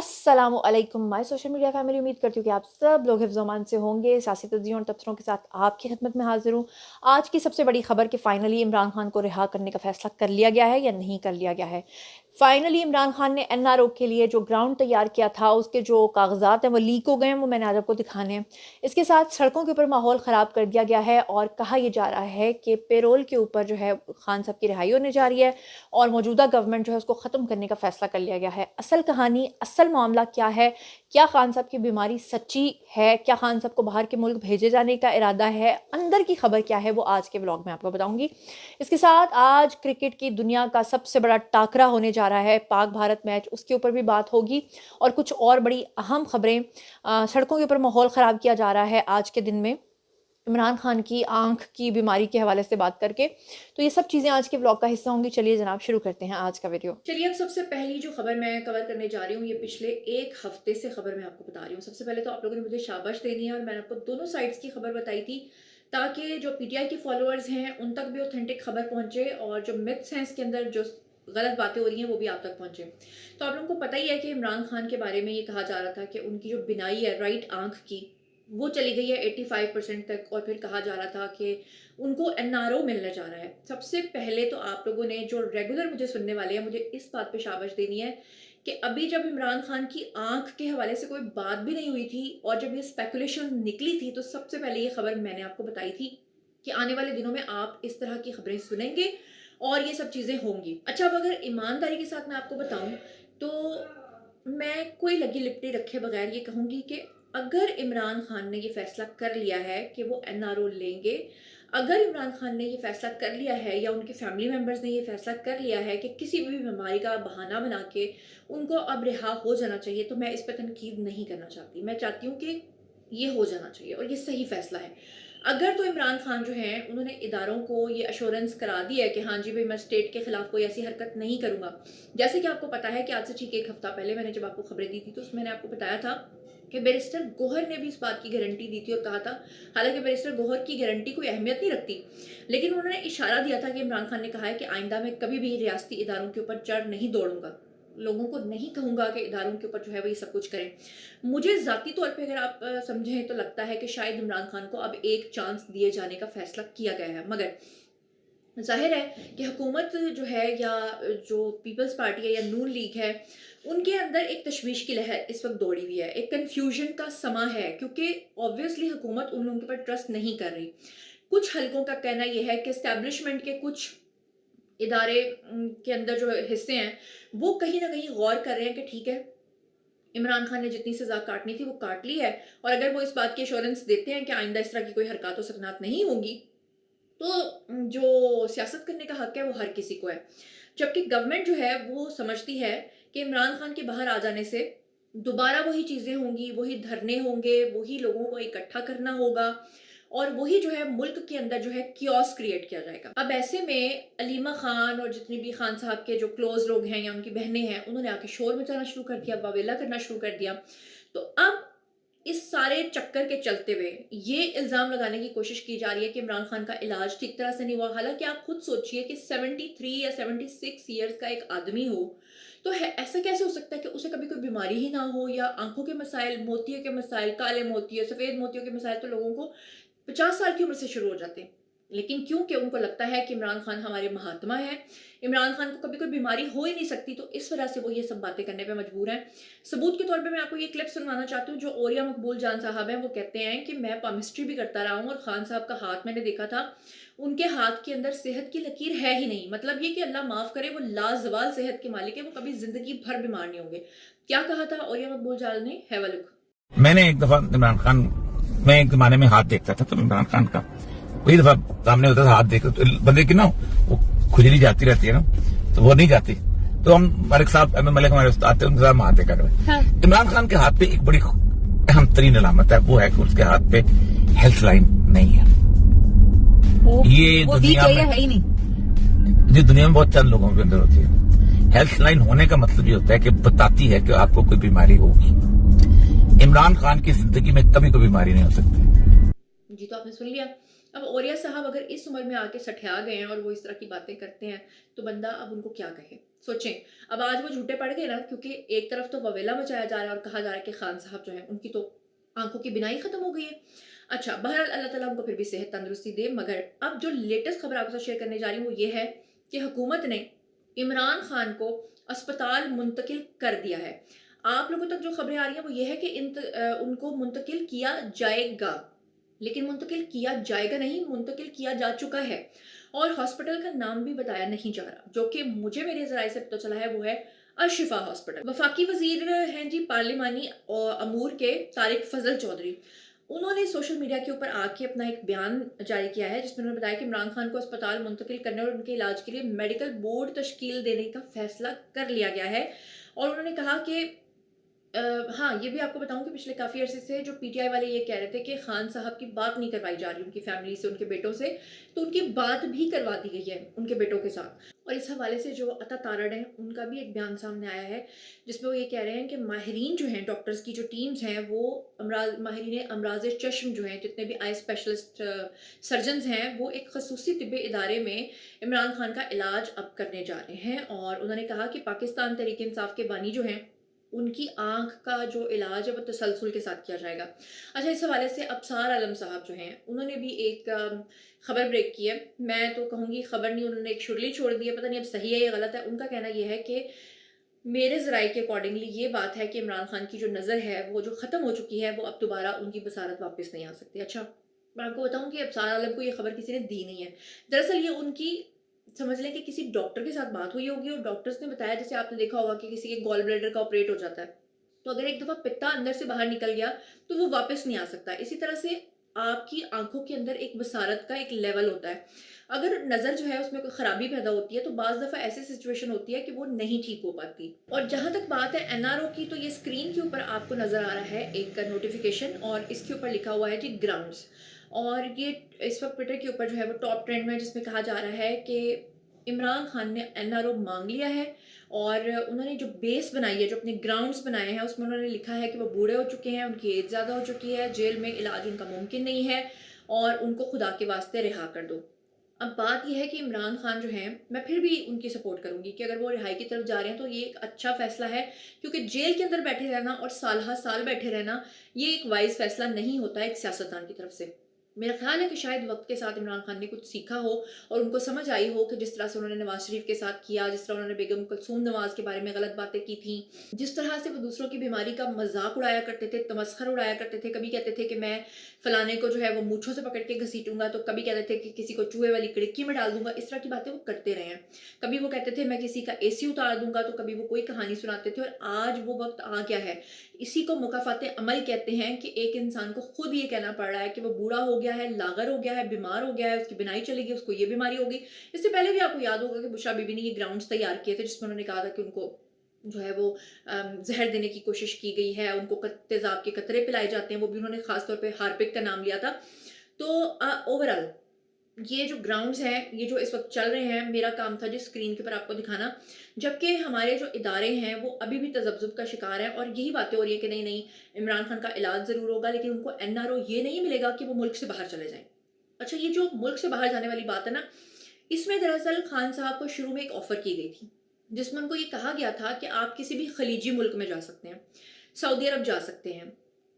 अस्सलामु अलैकुम my social media family. उम्मीद करती हूँ कि आप सब लोग हिफ्ज़ अमान से होंगे। सियासी तज्ज़ियों और तबसरों के साथ आपकी खिदमत में हाज़िर हूँ। आज की सबसे बड़ी खबर कि फ़ाइनली इमरान खान को रिहा करने का फ़ैसला कर लिया गया है या नहीं कर लिया गया है। फ़ाइनली इमरान खान ने एनआरओ के लिए जो ग्राउंड तैयार किया था, उसके जो कागज़ात हैं वो लीक हो गए हैं, वो मैंने आज आपको दिखाने हैं। इसके साथ सड़कों के ऊपर माहौल ख़राब कर दिया गया है और कहा ये जा रहा है कि पेरोल के ऊपर जो है खान साहब की रिहाई होने जा रही है और मौजूदा गवर्नमेंट जो है उसको ख़त्म करने का फ़ैसला कर लिया गया है। असल कहानी, असल मामला क्या है? क्या खान साहब की बीमारी सच्ची है? क्या खान साहब को बाहर के मुल्क भेजे जाने का इरादा है? अंदर की खबर क्या है वो आज के व्लॉग में आपको बताऊंगी। इसके साथ आज क्रिकेट की दुनिया का सबसे बड़ा टाकरा होने जा रहा है, पाक भारत मैच, उसके ऊपर भी बात होगी और कुछ और बड़ी अहम खबरें। सड़कों के ऊपर माहौल ख़राब किया जा रहा है आज के दिन में इमरान खान की आँख की बीमारी के हवाले से बात करके। तो ये सब चीज़ें आज के व्लॉग का हिस्सा होंगी। चलिए जनाब शुरू करते हैं आज का वीडियो। चलिए, अब सबसे पहली जो खबर मैं कवर करने जा रही हूँ, ये पिछले एक हफ्ते से खबर मैं आपको बता रही हूँ। सबसे पहले तो आप लोगों ने मुझे शाबाश देनी है और मैंने आपको दोनों साइड्स की खबर बताई थी ताकि जो पीटीआई के फॉलोअर्स हैं उन तक भी ऑथेंटिक खबर पहुंचे और जो मिथ्स हैं इसके अंदर, जो गलत बातें हो रही हैं, वो भी आप तक पहुंचे। तो आप लोगों को पता ही है कि इमरान खान के बारे में ये कहा जा रहा था कि उनकी जो बिनाई है राइट आंख की, वो चली गई है 85% तक, और फिर कहा जा रहा था कि उनको एनआरओ मिलने जा रहा है। सबसे पहले तो आप लोगों ने जो रेगुलर मुझे सुनने वाले हैं, मुझे इस बात पे शाबाश देनी है कि अभी जब इमरान खान की आंख के हवाले से कोई बात भी नहीं हुई थी और जब ये स्पेकुलेशन निकली थी, तो सबसे पहले ये खबर मैंने आपको बताई थी कि आने वाले दिनों में आप इस तरह की खबरें सुनेंगे और ये सब चीजें होंगी। अच्छा, अब अगर ईमानदारी के साथ मैं आपको बताऊं तो मैं कोई लगी लिपटी रखे बगैर ये कहूंगी कि अगर इमरान खान ने ये फैसला कर लिया है कि वो एनआरओ लेंगे, अगर इमरान खान ने ये फैसला कर लिया है या उनके फैमिली मेंबर्स ने ये फैसला कर लिया है कि किसी भी बीमारी का बहाना बना के उनको अब रिहा हो जाना चाहिए, तो मैं इस पर तनकीद नहीं करना चाहती। मैं चाहती हूँ कि ये हो जाना चाहिए और ये सही फैसला है। अगर तो इमरान खान जो हैं उन्होंने इदारों को ये अश्योरेंस करा दी है कि हाँ जी भाई, मैं स्टेट के खिलाफ कोई ऐसी हरकत नहीं करूंगा। जैसे कि आपको पता है कि आज से ठीक एक हफ्ता पहले मैंने जब आपको खबरें दी थी तो उसमें मैंने आपको बताया था कि बैरिस्टर गोहर ने भी इस बात की गारंटी दी थी और कहा था, हालांकि बैरिस्टर गोहर की गारंटी कोई अहमियत नहीं रखती, लेकिन उन्होंने इशारा दिया था कि इमरान खान ने कहा है कि आइंदा मैं कभी भी रियासती इदारों के ऊपर चढ़ नहीं दौड़ूंगा, लोगों को नहीं कहूंगा कि इदारों के ऊपर जो है वो ये सब कुछ करें। मुझे जाती तौर पे अगर आप समझें तो लगता है कि शायद इमरान खान को अब एक चांस दिए जाने का फैसला किया गया है, मगर जाहिर है कि हुकूमत जो है या जो पीपल्स पार्टी है या नून लीग है, उनके अंदर एक तशवीश की लहर इस वक्त दौड़ी हुई है, एक कंफ्यूजन का समा है, क्योंकि ऑब्वियसली हुकूमत उन लोगों के ऊपर ट्रस्ट नहीं कर रही। कुछ हलकों का कहना यह है कि एस्टैब्लिशमेंट के कुछ इदारे के अंदर जो हिस्से हैं वो कहीं ना कहीं गौर कर रहे हैं कि ठीक है, इमरान खान ने जितनी सजा काटनी थी वो काट ली है, और अगर वो इस बात की एश्योरेंस देते हैं कि आइंदा इस तरह की कोई हरकत व सकनात नहीं होंगी, तो जो सियासत करने का हक है वो हर किसी को है। जबकि गवर्नमेंट जो है वो समझती है कि इमरान खान के बाहर आ जाने से दोबारा वही चीजें होंगी, वही धरने होंगे, वही लोगों को इकट्ठा करना होगा और वही जो है मुल्क के अंदर जो है कियोस क्रिएट किया जाएगा। अब ऐसे में अलीमा खान और जितनी भी खान साहब के जो क्लोज लोग हैं या उनकी बहनें हैं, उन्होंने आके शोर मचाना शुरू कर दिया, वावेला करना शुरू कर दिया। तो अब इस सारे चक्कर के चलते हुए ये इल्जाम लगाने की कोशिश की जा रही है कि इमरान खान का इलाज ठीक तरह से नहीं हुआ। हालांकि आप खुद सोचिए कि 73 या 76 ईयर्स का एक आदमी हो तो है ऐसा कैसे हो सकता है कि उसे कभी कोई बीमारी ही ना हो, या आंखों के मसाइल, मोतियों के मसाइल, काले मोतियों, सफेद मोतियों के मसाइल तो लोगों को 50 साल की उम्र से शुरू हो जाते हैं। लेकिन क्योंकि उनको लगता है कि इमरान खान हमारे महात्मा है, इमरान खान को कभी कोई बीमारी हो ही नहीं सकती, तो इस वजह से वो ये सब बातें करने पे मजबूर हैं। सबूत के तौर पे मैं आपको ये क्लिप सुनवाना चाहती हूँ जो ओरिया मकबूल जान साहब हैं, वो कहते हैं कि मैं पामिस्ट्री भी करता रहा हूँ और खान साहब का हाथ मैंने देखा था, उनके हाथ के अंदर सेहत की लकीर है ही नहीं। मतलब ये कि अल्लाह माफ करे, वो लाजवाल सेहत के मालिक है, वो कभी जिंदगी भर बीमार नहीं होंगे। क्या कहा था ओरिया मकबूल जान ने? Have a look. मैंने एक दफा इमरान खान, मैं एक जमाने में हाथ देखता था तो इमरान खान का वही दफा सामने होता था, हाथ देखो तो बंदे की ना वो खुजली जाती रहती है ना, तो वो नहीं जाती, तो हम मलिक साहब, एम मलिक हमारे उस्ताद थे, उनके साथ हम हाथ देखा करें। हाँ। इमरान खान के हाथ पे एक बड़ी अहम तरीन अलामत है, वो है कि उसके हाथ पे हेल्थ लाइन नहीं है। ये दुनिया में है ही नहीं, जो दुनिया में बहुत चंद लोगों के अंदर होती है। हेल्थ लाइन होने का मतलब ये होता है कि बताती है कि आपको कोई बीमारी होगी। इमरान खान की जिंदगी में कभी कोई बीमारी नहीं हो सकती। जी, तो आपने सुन लिया। अब ओरिया साहब अगर इस उम्र में आके सठिया गए हैं और वो इस तरह की बातें करते हैं, तो बंदा अब उनको क्या कहे। सोचें, अब आज वो झूठे पड़ गए ना, क्योंकि एक तरफ तो ववेला मचाया जा रहा है और कहा जा रहा है कि खान साहब जो हैं उनकी तो आंखों की बिनाई खत्म हो गई है। अच्छा, बहरहाल अल्लाह ताला उनको फिर भी सेहत तंदुरुस्ती दे। मगर अब जो लेटेस्ट खबर आपके साथ शेयर करने जा रही हूँ वो ये है कि हुकूमत ने इमरान खान को अस्पताल मुंतकिल कर दिया है। आप लोगों तक जो खबरें आ रही हैं वो ये है कि उनको मुंतकिल किया जाएगा, लेकिन मुंतकिल किया जाएगा नहीं, मुंतकिल किया जा चुका है और हॉस्पिटल का नाम भी बताया नहीं जा रहा, जो कि मुझे मेरे ज़राए से पता चला है वो है अशिफा हॉस्पिटल। वफाकी वजीर हैं जी पार्लिमानी और अमूर के तारिक फजल चौधरी, उन्होंने सोशल मीडिया के ऊपर आके अपना एक बयान जारी किया है जिसमें उन्होंने बताया कि इमरान खान को अस्पताल मुंतकिल करने और उनके इलाज के लिए मेडिकल बोर्ड तश्कील देने का फैसला कर लिया गया है। और उन्होंने कहा कि हाँ, ये भी आपको बताऊँ कि पिछले काफ़ी अरसे से जो पीटीआई वाले ये कह रहे थे कि खान साहब की बात नहीं करवाई जा रही उनकी फैमिली से, उनके बेटों से, तो उनकी बात भी करवा दी गई है उनके बेटों के साथ। और इस हवाले से जो अता तारड़ हैं, उनका भी एक बयान सामने आया है, जिसमें वो ये कह रहे हैं कि माहिरीन जो हैं, डॉक्टर्स की जो टीम्स हैं, वो माहिरीन अमराज चश्म जो हैं, जितने भी आई स्पेशलिस्ट सर्जन्स हैं, वो एक खसूसी तिब्बी इदारे में इमरान खान का इलाज अब करने जा रहे हैं। और उन्होंने कहा कि पाकिस्तान तहरीक इंसाफ के बानी जो हैं, उनकी आँख का जो इलाज है वो तसलसल के साथ किया जाएगा। अच्छा, इस हवाले से अबसार आलम साहब जो हैं, उन्होंने भी एक खबर ब्रेक की है। मैं तो कहूँगी खबर नहीं, उन्होंने एक शुरली छोड़ दी है, पता नहीं अब सही है या गलत है। उनका कहना ये है कि मेरे ज़राए के अकॉर्डिंगली ये बात है कि इमरान खान की जो नज़र है वो जो ख़त्म हो चुकी है, वो अब दोबारा उनकी बसारत वापस नहीं आ सकती। अच्छा, मैं आपको बताऊँ कि अबसार आलम को ये खबर किसी ने दी नहीं है। दरअसल ये उनकी, समझ लें कि किसी डॉक्टर के साथ बात हुई होगी और डॉक्टर्स ने बताया, जैसे आपने देखा होगा कि किसी के गॉल ब्लैडर का ऑपरेट हो जाता है, तो अगर एक दफ़ा पित्ता अंदर से बाहर निकल गया तो वो वापस नहीं आ सकता। इसी तरह से आपकी आंखों के अंदर एक बसारत का एक लेवल होता है। अगर नज़र जो है उसमें कोई ख़राबी पैदा होती है तो बाज़ दफ़ा ऐसी सिचुएशन होती है कि वो नहीं ठीक हो पाती। और जहाँ तक बात है एनआरओ की, तो ये स्क्रीन के ऊपर आपको नज़र आ रहा है एक नोटिफिकेशन और इसके ऊपर लिखा हुआ है जी ग्राउंड्स। और ये इस वक्त ट्विटर के ऊपर जो है वो टॉप ट्रेंड में, जिसमें कहा जा रहा है कि इमरान खान ने एनआरओ मांग लिया है और उन्होंने जो बेस बनाई है, जो अपने ग्राउंड्स बनाए हैं, उसमें उन्होंने लिखा है कि वो बूढ़े हो चुके हैं, उनकी एज ज़्यादा हो चुकी है, जेल में इलाज उनका मुमकिन नहीं है और उनको खुदा के वास्ते रिहा कर दो। अब बात यह है कि इमरान खान जो हैं, मैं फिर भी उनकी सपोर्ट करूंगी कि अगर वो रिहाई की तरफ जा रहे हैं तो ये एक अच्छा फैसला है, क्योंकि जेल के अंदर बैठे रहना और साल हर साल बैठे रहना ये एक वाइज फैसला नहीं होता है एक सियासतदान की तरफ से। मेरा ख्याल है कि शायद वक्त के साथ इमरान खान ने कुछ सीखा हो और उनको समझ आई हो कि जिस तरह से उन्होंने नवाज शरीफ के साथ किया, जिस तरह उन्होंने बेगम कुलसूम नवाज के बारे में गलत बातें की थी, जिस तरह से वो दूसरों की बीमारी का मजाक उड़ाया करते थे, तमस्खर उड़ाया करते थे, कभी कहते थे कि मैं फलाने को जो है वो मूंछों से पकड़ के घसीटूंगा, तो कभी कहते थे कि किसी को चूहे वाली कड़की में डाल दूंगा। इस तरह की बातें वो करते रहे हैं। कभी वो कहते थे मैं किसी का एसी उतार दूंगा, तो कभी वो कोई कहानी सुनाते थे। और आज वो वक्त आ गया है, इसी को मुकाफाते अमल कहते हैं, कि एक इंसान को खुद ये कहना पड़ रहा है कि वो बूढ़ा हो गया है, लागर हो गया है, बीमार हो गया है, उसकी बिनाई चलेगी, उसको ये बीमारी होगी। इससे पहले भी आपको याद होगा कि बुशरा बीबी ने ये ग्राउंड्स तैयार किए थे, जिसमें उन्होंने कहा था कि उनको जो है वो जहर देने की कोशिश की गई है, उनको तेजाब के कतरे पिलाए जाते हैं, वो भी उन्होंने खासतौर पर हार्पिक का नाम लिया था। तो ओवरऑल ये जो ग्राउंड्स हैं, ये जो इस वक्त चल रहे हैं, मेरा काम था जिस स्क्रीन के ऊपर आपको दिखाना, जबकि हमारे जो इदारे हैं वो अभी भी तजब्जुब का शिकार हैं और यही बातें हो रही है कि नहीं नहीं इमरान खान का इलाज ज़रूर होगा, लेकिन उनको एनआरओ ये नहीं मिलेगा कि वो मुल्क से बाहर चले जाएं। अच्छा, ये जो मुल्क से बाहर जाने वाली बात है ना, इसमें दरअसल खान साहब को शुरू में एक ऑफ़र की गई थी, जिसमें उनको ये कहा गया था कि आप किसी भी खलीजी मुल्क में जा सकते हैं, सऊदी अरब जा सकते हैं,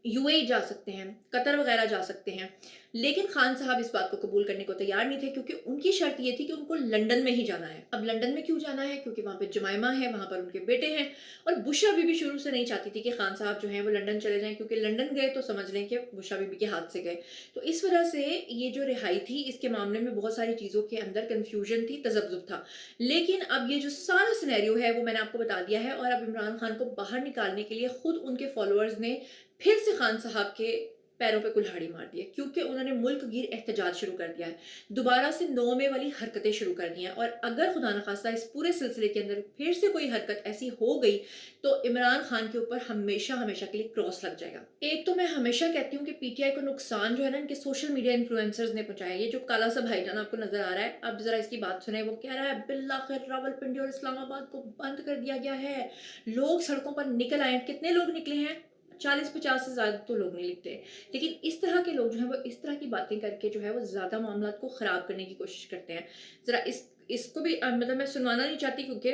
यूएई जा सकते हैं, कतर वगैरह जा सकते हैं। लेकिन खान साहब इस बात को कबूल करने को तैयार नहीं थे, क्योंकि उनकी शर्त ये थी कि उनको लंदन में ही जाना है। अब लंदन में क्यों जाना है? क्योंकि वहाँ पे जमाइमा है, वहाँ पर उनके बेटे हैं और बुशरा बीबी शुरू से नहीं चाहती थी कि खान साहब जो हैं वो लंदन चले जाएं, क्योंकि लंदन गए तो समझ लें कि बुशरा बीबी के हाथ से गए। तो इस वजह से ये जो रिहाई थी, इसके मामले में बहुत सारी चीज़ों के अंदर कन्फ्यूजन थी, तजब्जुब था। लेकिन अब ये जो सारा सिनेरियो है वो मैंने आपको बता दिया है और अब इमरान खान को बाहर निकालने के लिए खुद उनके फॉलोअर्स ने फिर से खान साहब के पैरों पे कुल्हाड़ी मार दी है, क्योंकि उन्होंने मुल्क गिर एहतजाज शुरू कर दिया है, दोबारा से 9 मई वाली हरकतें शुरू कर दी हैं। और अगर खुदा न खास्ता इस पूरे सिलसिले के अंदर फिर से कोई हरकत ऐसी हो गई तो इमरान खान के ऊपर हमेशा हमेशा के लिए क्रॉस लग जाएगा। एक तो मैं हमेशा कहती हूँ कि पीटीआई को नुकसान जो है ना इनके सोशल मीडिया इन्फ्लुएंसर्स ने पहुंचाया। ये जो काला सा भाईजान आपको नजर आ रहा है, अब जरा इसकी बात सुने। वो कह रहा है बिल्लाखिर रावलपिंडी और इस्लामाबाद को बंद कर दिया गया है, लोग सड़कों पर निकल आए। कितने लोग निकले हैं? 40-50 से ज़्यादा तो लोग नहीं लिखते। लेकिन इस तरह के लोग जो हैं वो इस तरह की बातें करके जो है वो ज़्यादा मामलात को ख़राब करने की कोशिश करते हैं। ज़रा इसको भी मतलब मैं सुनवाना नहीं चाहती, क्योंकि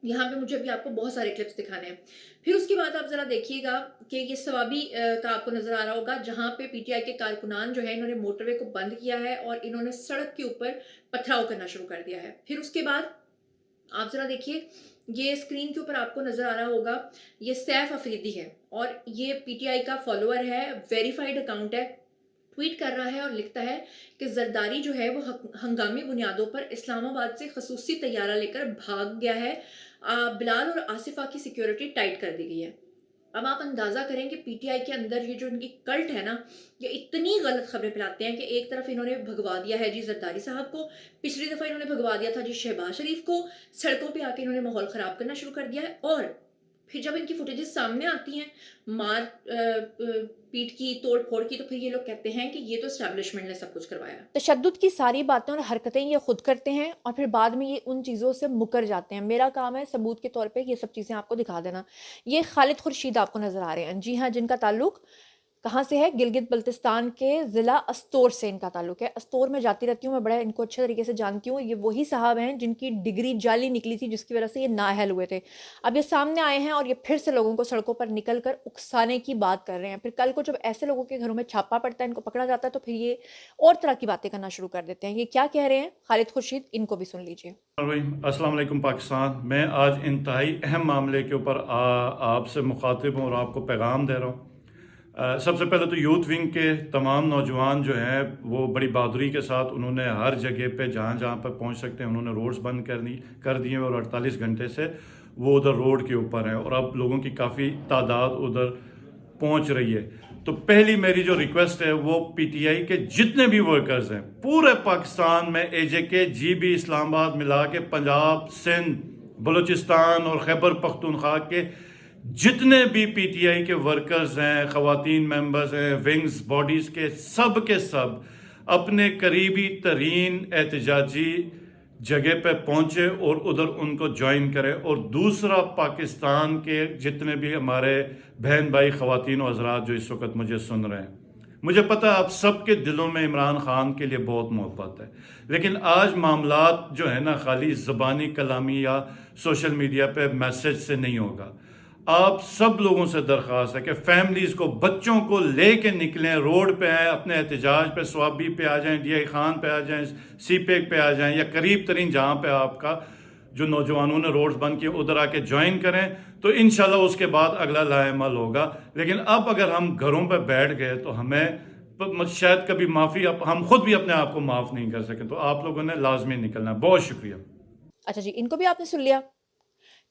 यहाँ पे मुझे अभी आपको बहुत सारे क्लिप्स दिखाने हैं। फिर उसके बाद आप ज़रा देखिएगा कि ये सवाबी का आपको नज़र आ रहा होगा, जहाँ पे पीटीआई के कारकुनान जो है इन्होंने मोटरवे को बंद किया है और इन्होंने सड़क के ऊपर पथराव करना शुरू कर दिया है। फिर उसके बाद आप ज़रा देखिए, ये स्क्रीन के ऊपर आपको नज़र आ रहा होगा, ये सैफ अफरीदी है और ये पीटीआई का फॉलोअर है, वेरीफाइड अकाउंट है। ट्वीट कर रहा है और लिखता है कि जरदारी जो है वो हंगामी बुनियादों पर इस्लामाबाद से खसूसी तैयारा लेकर भाग गया है। बिलाल और आसिफा की सिक्योरिटी टाइट कर दी गई है। अब आप अंदाजा करें कि पीटीआई के अंदर ये जो इनकी कल्ट है ना, ये इतनी गलत खबरें फैलाते हैं कि एक तरफ इन्होंने भगवा दिया है जी जरदारी साहब को, पिछली दफा इन्होंने भगवा दिया था जी शहबाज शरीफ को, सड़कों पे आके इन्होंने माहौल खराब करना शुरू कर दिया है। और फिर जब इनकी फुटेजेस सामने आती हैं मार पीट की, तोड़ फोड़ की, तो फिर ये लोग कहते हैं कि ये तो एस्टैब्लिशमेंट ने सब कुछ करवाया। तशद्दुद की सारी बातें और हरकतें ये खुद करते हैं और फिर बाद में ये उन चीज़ों से मुकर जाते हैं। मेरा काम है सबूत के तौर पे ये सब चीज़ें आपको दिखा देना। ये खालिद खुर्शीद आपको नज़र आ रहे हैं, जी हाँ, जिनका ताल्लुक कहाँ से है, गिलगित बल्तिस्तान के ज़िला अस्तोर से इनका ताल्लुक है। अस्तोर में जाती रहती हूँ मैं, बड़ा इनको अच्छे तरीके से जानती हूँ। ये वही साहब हैं जिनकी डिग्री जाली निकली थी, जिसकी वजह से ये नाअहल हुए थे। अब ये सामने आए हैं और ये फिर से लोगों को सड़कों पर निकल कर उकसाने की बात कर रहे हैं। फिर कल को जब ऐसे लोगों के घरों में छापा पड़ता है, इनको पकड़ा जाता है, तो फिर ये और तरह की बातें करना शुरू कर देते हैं। ये क्या कह रहे हैं खालिद खुर्शीद, इनको भी सुन लीजिए। अस्सलाम वालेकुम पाकिस्तान। मैं आज इंतहाई अहम मामले के ऊपर आपसे मुखातिब हूँ और आपको पैगाम दे रहा हूँ। सबसे पहले तो यूथ विंग के तमाम नौजवान जो हैं वो बड़ी बहादुरी के साथ उन्होंने हर जगह पे जहाँ जहाँ पर पहुँच सकते हैं उन्होंने रोड्स बंद कर दिए और 48 घंटे से वो उधर रोड के ऊपर हैं और अब लोगों की काफ़ी तादाद उधर पहुँच रही है। तो पहली मेरी जो रिक्वेस्ट है वो पीटीआई के जितने भी वर्कर्स हैं पूरे पाकिस्तान में, एजेके, जीबी, इस्लामाबाद मिला के, पंजाब, सिंध, बलूचिस्तान और खैबर पख्तूनख्वा के जितने भी पीटीआई के वर्कर्स हैं, ख़वातीन मेंबर्स हैं, विंग्स बॉडीज़ के सब अपने करीबी तरीन एहतजाजी जगह पे पहुँचे और उधर उनको ज्वाइन करें। और दूसरा, पाकिस्तान के जितने भी हमारे बहन भाई ख़वातीन और हज़रात जो इस वक्त मुझे सुन रहे हैं, मुझे पता है आप सबके दिलों में इमरान खान के लिए बहुत मोहब्बत है, लेकिन आज मामलात जो है ना खाली ज़बानी कलामी या सोशल मीडिया पे मैसेज से नहीं होगा। आप सब लोगों से दरख्वास्त है कि फैमिलीज़ को, बच्चों को लेके निकलें, रोड पे आएँ, अपने एहतजाज पे, स्वाबी पे आ जाएं, डीआई खान पे आ जाएं, सीपेक पे आ जाएं या करीब तरीन जहाँ पे आपका जो नौजवानों ने रोड्स बंद किए उधर आके ज्वाइन करें, तो इंशाल्लाह उसके बाद अगला लाएमल होगा। लेकिन अब अगर हम घरों पर बैठ गए तो हमें शायद कभी माफ़ी, हम खुद भी अपने आप को माफ़ नहीं कर सकें। तो आप लोगों ने लाजमी निकलना। बहुत शुक्रिया। अच्छा जी, इनको भी आपने सुन लिया।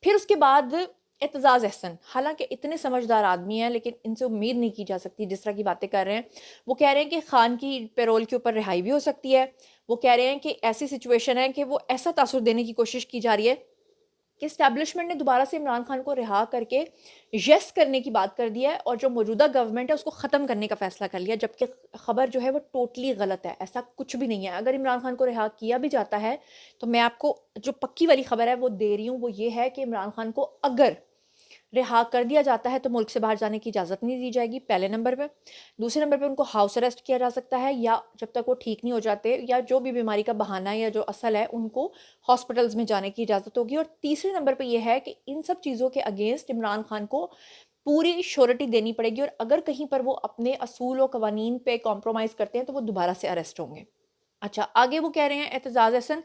फिर उसके बाद एतजाज़ अहसन, हालांकि इतने समझदार आदमी हैं लेकिन इनसे उम्मीद नहीं की जा सकती जिस तरह की बातें कर रहे हैं। वो कह रहे हैं कि खान की पैरोल के ऊपर रिहाई भी हो सकती है। वो कह रहे हैं कि ऐसी सिचुएशन है कि वो ऐसा तासुर देने की कोशिश की जा रही है कि इस्टेब्लिशमेंट ने दोबारा से इमरान खान को रिहा करके यस करने की बात कर दी है और जो मौजूदा गवर्नमेंट है उसको ख़त्म करने का फ़ैसला कर लिया, जबकि ख़बर जो है वो टोटली गलत है। ऐसा कुछ भी नहीं है। अगर इमरान खान को रिहा किया भी जाता है तो मैं आपको जो पक्की वाली ख़बर है वो दे रही हूँ, वो ये है कि इमरान खान को अगर रिहा कर दिया जाता है तो मुल्क से बाहर जाने की इजाज़त नहीं दी जाएगी, पहले नंबर पे। दूसरे नंबर पे उनको हाउस अरेस्ट किया जा सकता है या जब तक वो ठीक नहीं हो जाते या जो भी बीमारी का बहाना है या जो असल है उनको हॉस्पिटल्स में जाने की इजाज़त होगी। और तीसरे नंबर पे ये है कि इन सब चीज़ों के अगेंस्ट इमरान खान को पूरी श्योरिटी देनी पड़ेगी और अगर कहीं पर वो अपने असूल और कवानीन पे कॉम्प्रोमाइज़ करते हैं तो वो दोबारा से अरेस्ट होंगे। अच्छा, आगे वो कह रहे हैं एतजाज़ अहसन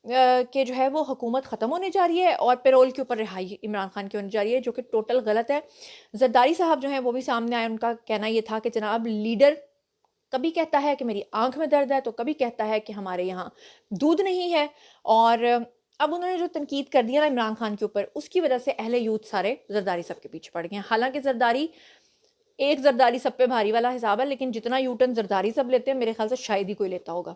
कि जो है वो हुकूमत ख़त्म होने जा रही है और पैरोल के ऊपर रिहाई इमरान खान की होने जा रही है, जो कि टोटल गलत है। जरदारी साहब जो हैं वो भी सामने आए, उनका कहना ये था कि जनाब लीडर कभी कहता है कि मेरी आंख में दर्द है तो कभी कहता है कि हमारे यहाँ दूध नहीं है। और अब उन्होंने जो तनकीद कर दिया ना इमरान खान के ऊपर, उसकी वजह से अहले यूथ सारे जरदारी साहब के पीछे पड़ गए हैं। हालांकि जरदारी सब पे भारी वाला हिसाब है, लेकिन जितना यूटर्न जरदारी सब लेते हैं मेरे ख्याल से शायद ही कोई लेता होगा।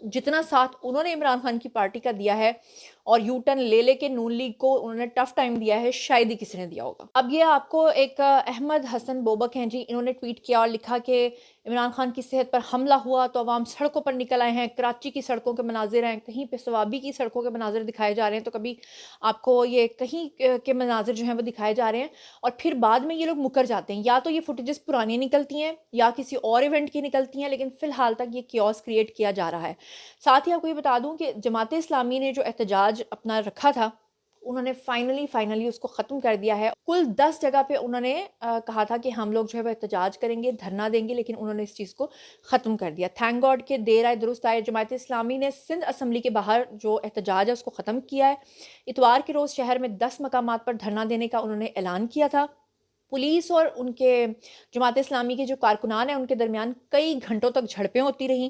जितना साथ उन्होंने इमरान खान की पार्टी का दिया है और यूटर्न ले के नून लीग को उन्होंने टफ टाइम दिया है, शायद ही किसी ने दिया होगा। अब ये आपको एक अहमद हसन बोबक हैं जी, इन्होंने ट्वीट किया और लिखा कि इमरान खान की सेहत पर हमला हुआ तो अवाम सड़कों पर निकल आए हैं। कराची की सड़कों के मनाजिर हैं, कहीं पे सवाबी की सड़कों के मनाजिर दिखाए जा रहे हैं, तो कभी आपको ये कहीं के मनाजिर जो हैं वो दिखाए जा रहे हैं। और फिर बाद में ये लोग मुकर जाते हैं, या तो ये फुटेजेस पुरानी निकलती हैं या किसी और इवेंट की निकलती हैं, लेकिन फ़िलहाल तक ये कियोस क्रिएट किया जा रहा है। साथ ही आपको ये बता दूं कि जमात इस्लामी ने जो एहतजाज अपना रखा था انہوں نے فائنلی اس کو ختم کر دیا ہے. کل 10 جگہ پہ انہوں نے کہا تھا کہ ہم لوگ جو ہے وہ احتجاج کریں گے، دھرنا دیں گے، لیکن انہوں نے اس چیز کو ختم کر دیا. تھینک گاڈ کہ دیر آئے درست آئے. جماعت اسلامی نے سندھ اسمبلی کے باہر جو احتجاج ہے اس کو ختم کیا ہے. اتوار کے روز شہر میں 10 مقامات پر دھرنا دینے کا انہوں نے اعلان کیا تھا. پولیس اور ان کے جماعت اسلامی کے جو کارکنان ہیں ان کے درمیان کئی گھنٹوں تک جھڑپیں ہوتی رہیں،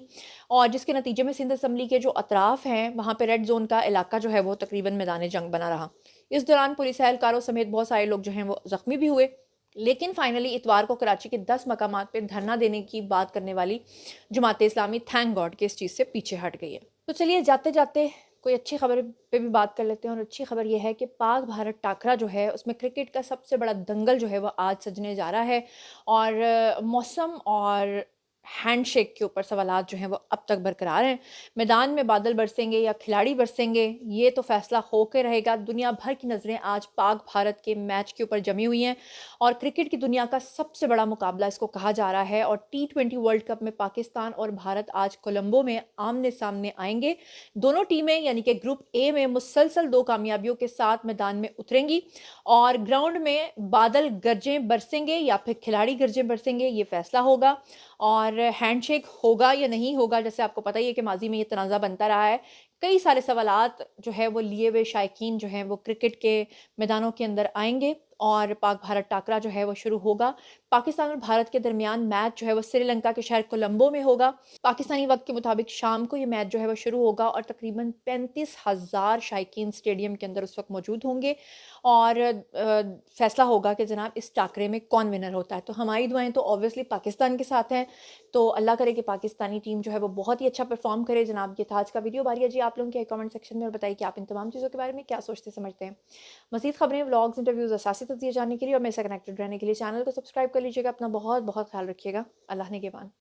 اور جس کے نتیجے میں سندھ اسمبلی کے جو اطراف ہیں وہاں پہ ریڈ زون کا علاقہ جو ہے وہ تقریباً میدان جنگ بنا رہا. اس دوران پولیس اہلکاروں سمیت بہت سارے لوگ جو ہیں وہ زخمی بھی ہوئے، لیکن فائنلی اتوار کو کراچی کے 10 مقامات پہ دھرنا دینے کی بات کرنے والی جماعت اسلامی تھینک گاڈ کہ اس چیز سے پیچھے ہٹ گئی ہے. تو چلیے جاتے جاتے کوئی اچھی خبر پہ بھی بات کر لیتے ہیں، اور اچھی خبر یہ ہے کہ پاک بھارت ٹاکرا جو ہے اس میں کرکٹ کا سب سے بڑا دنگل جو ہے وہ آج سجنے جا رہا ہے، اور موسم اور ہینڈ شیک کے اوپر سوالات جو ہیں وہ اب تک برقرار ہیں. میدان میں بادل برسیں گے یا کھلاڑی برسیں گے یہ تو فیصلہ ہو کے رہے گا. دنیا بھر کی نظریں آج پاک بھارت کے میچ کے اوپر جمی ہوئی ہیں، اور کرکٹ کی دنیا کا سب سے بڑا مقابلہ اس کو کہا جا رہا ہے. اور T20 ورلڈ کپ میں پاکستان اور بھارت آج کولمبو میں آمنے سامنے آئیں گے. دونوں ٹیمیں یعنی کہ گروپ اے میں مسلسل 2 کامیابیوں کے ساتھ میدان میں اتریں گی، اور گراؤنڈ میں بادل گرجیں برسیں گے یا پھر کھلاڑی گرجیں برسیں گے یہ فیصلہ ہوگا. اور ہینڈ شیک ہوگا یا نہیں ہوگا، جیسے آپ کو پتہ ہی ہے کہ ماضی میں یہ تنازع بنتا رہا ہے. کئی سارے سوالات جو ہے وہ لیے ہوئے شائقین جو ہیں وہ کرکٹ کے میدانوں کے اندر آئیں گے، اور پاک بھارت ٹاکرا جو ہے وہ شروع ہوگا. پاکستان اور بھارت کے درمیان میچ جو ہے وہ سری لنکا کے شہر کولمبو میں ہوگا. پاکستانی وقت کے مطابق شام کو یہ میچ جو ہے وہ شروع ہوگا، اور تقریباً 35,000 شائقین اسٹیڈیم کے اندر اس وقت موجود ہوں گے، اور فیصلہ ہوگا کہ جناب اس ٹاکرے میں کون ونر ہوتا ہے. تو ہماری دعائیں تو اوبویسلی پاکستان کے ساتھ ہیں، تو اللہ کرے کہ پاکستانی ٹیم جو ہے وہ بہت ہی اچھا پرفارم کرے. جناب یہ تھا آج کا ویڈیو. باری ہے جی آپ لوگوں کے کامنٹ سیکشن میں، اور بتائیے کہ آپ ان تمام چیزوں کے بارے میں کیا سوچتے سمجھتے ہیں. مزید خبریں، ولاگز، انٹرویوز، اساسی تجزیے جاننے کے لیے اور میرے سے کنیکٹڈ رہنے کے لیے چینل کو سبسکرائب کر لیجیے گا. اپنا بہت بہت خیال رکھیے گا. اللہ نگہبان.